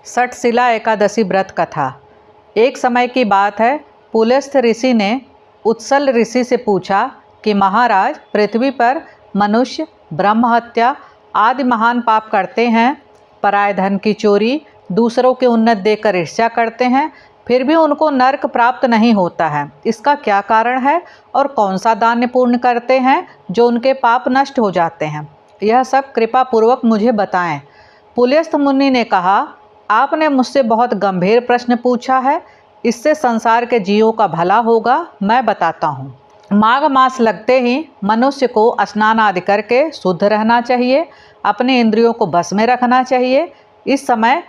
षटशिला एकादशी व्रत कथा। एक समय की बात है, पुलस्त्य ऋषि ने उत्सल ऋषि से पूछा कि महाराज, पृथ्वी पर मनुष्य ब्रह्म हत्या आदि महान पाप करते हैं, पराय धन की चोरी, दूसरों के उन्नत देकर ईर्ष्या करते हैं, फिर भी उनको नरक प्राप्त नहीं होता है। इसका क्या कारण है और कौन सा दान पूर्ण करते हैं जो उनके पाप नष्ट हो जाते हैं? यह सब कृपा पूर्वक मुझे बताएं। पुलस्त्य मुनि ने कहा, आपने मुझसे बहुत गंभीर प्रश्न पूछा है, इससे संसार के जीवों का भला होगा। मैं बताता हूँ। माघ मास लगते ही मनुष्य को स्नान आदि करके शुद्ध रहना चाहिए, अपने इंद्रियों को बस में रखना चाहिए। इस समय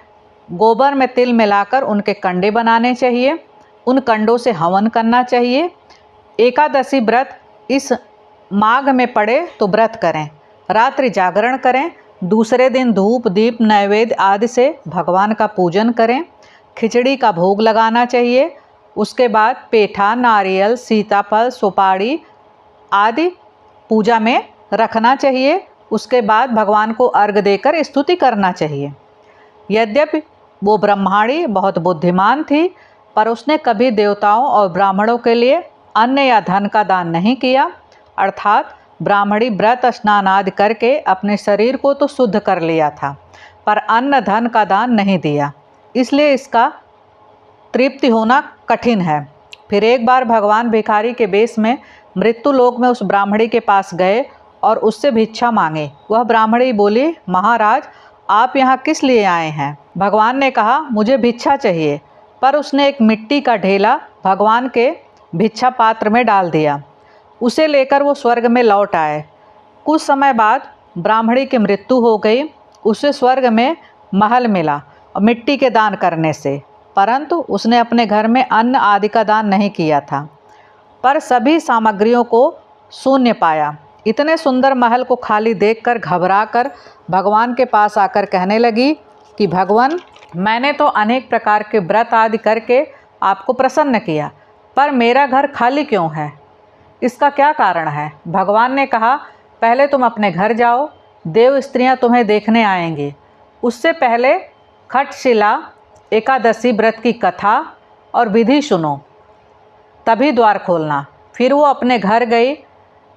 गोबर में तिल मिलाकर उनके कंडे बनाने चाहिए, उन कंडों से हवन करना चाहिए। एकादशी व्रत इस माघ में पड़े तो व्रत करें, रात्रि जागरण करें, दूसरे दिन धूप दीप नैवेद्य आदि से भगवान का पूजन करें, खिचड़ी का भोग लगाना चाहिए। उसके बाद पेठा, नारियल, सीताफल, सुपारी आदि पूजा में रखना चाहिए। उसके बाद भगवान को अर्घ्य देकर स्तुति करना चाहिए। यद्यपि वो ब्रह्माणी बहुत बुद्धिमान थी, पर उसने कभी देवताओं और ब्राह्मणों के लिए अन्न या धन का दान नहीं किया। अर्थात ब्राह्मणी व्रत स्नान आदि करके अपने शरीर को तो शुद्ध कर लिया था, पर अन्न धन का दान नहीं दिया, इसलिए इसका तृप्ति होना कठिन है। फिर एक बार भगवान भिखारी के वेश में मृत्यु लोक में उस ब्राह्मणी के पास गए और उससे भिक्षा मांगे। वह ब्राह्मणी बोली, महाराज, आप यहाँ किस लिए आए हैं? भगवान ने कहा, मुझे भिक्षा चाहिए। पर उसने एक मिट्टी का ढेला भगवान के भिक्षा पात्र में डाल दिया। उसे लेकर वो स्वर्ग में लौट आए। कुछ समय बाद ब्राह्मणी की मृत्यु हो गई। उसे स्वर्ग में महल मिला मिट्टी के दान करने से, परंतु उसने अपने घर में अन्न आदि का दान नहीं किया था, पर सभी सामग्रियों को शून्य पाया। इतने सुंदर महल को खाली देखकर घबराकर भगवान के पास आकर कहने लगी कि भगवान, मैंने तो अनेक प्रकार के व्रत आदि करके आपको प्रसन्न किया, पर मेरा घर खाली क्यों है? इसका क्या कारण है? भगवान ने कहा, पहले तुम अपने घर जाओ, देव स्त्रियां तुम्हें देखने आएंगी। उससे पहले षटशिला एकादशी व्रत की कथा और विधि सुनो, तभी द्वार खोलना। फिर वो अपने घर गई।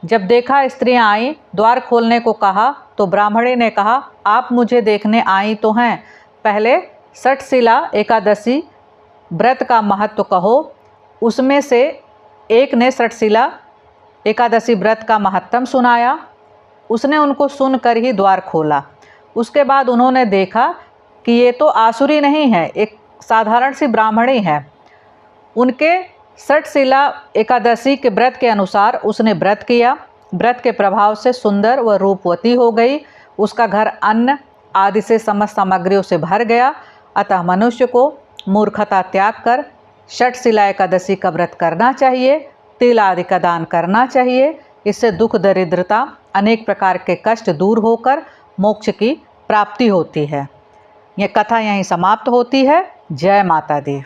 जब देखा स्त्रियां आई, द्वार खोलने को कहा तो ब्राह्मणी ने कहा, आप मुझे देखने आई तो हैं, पहले षटशिला एकादशी व्रत का महत्व कहो। उसमें से एक ने षटशिला एकादशी व्रत का महत्तम सुनाया। उसने उनको सुनकर ही द्वार खोला। उसके बाद उन्होंने देखा कि ये तो आसुरी नहीं है, एक साधारण सी ब्राह्मणी है। उनके षटशिला एकादशी के व्रत के अनुसार उसने व्रत किया। व्रत के प्रभाव से सुंदर व रूपवती हो गई। उसका घर अन्न आदि से समस्त सामग्रियों से भर गया। अतः मनुष्य को मूर्खता त्याग कर षटशिला एकादशी का व्रत करना चाहिए, तिल आदि का दान करना चाहिए। इससे दुख दरिद्रता अनेक प्रकार के कष्ट दूर होकर मोक्ष की प्राप्ति होती है। यह कथा यहीं समाप्त होती है। जय माता दी।